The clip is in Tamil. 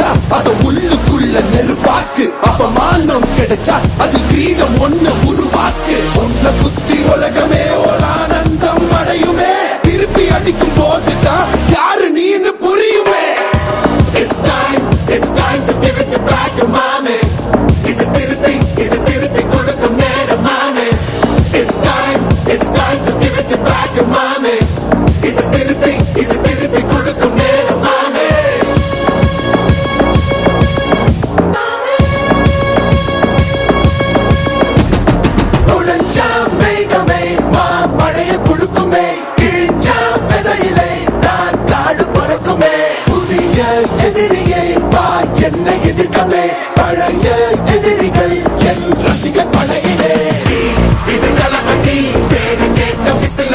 கிடைச்சா அத உள்ளுக்குள்ள நெருப்பாக்கு. அப்பமானம் கிடைச்சா அது கிரீடம் ஒண்ணு உருவாக்கு. உன்னை குத்தி உலகமே ஒரு ஆனந்தம் அடையுமே. திருப்பி அடிக்கும் போதுதான் யாரு நீன்னு புரியுமே. It's time to give it back to mommy. இது திருப்பி கொடுக்கும் நேரம் மாமே. It's time to give it back to mommy. இது திருப்பி கொடுக்கும் நேரம் மாமே. உடைஞ்சா மேகமே மழைய குடுக்குமே. கிழிஞ்சா விதையிலே தான் காடு பறக்குமே. புதிய எதிரியை வா என்னை எதிர்க்கவே.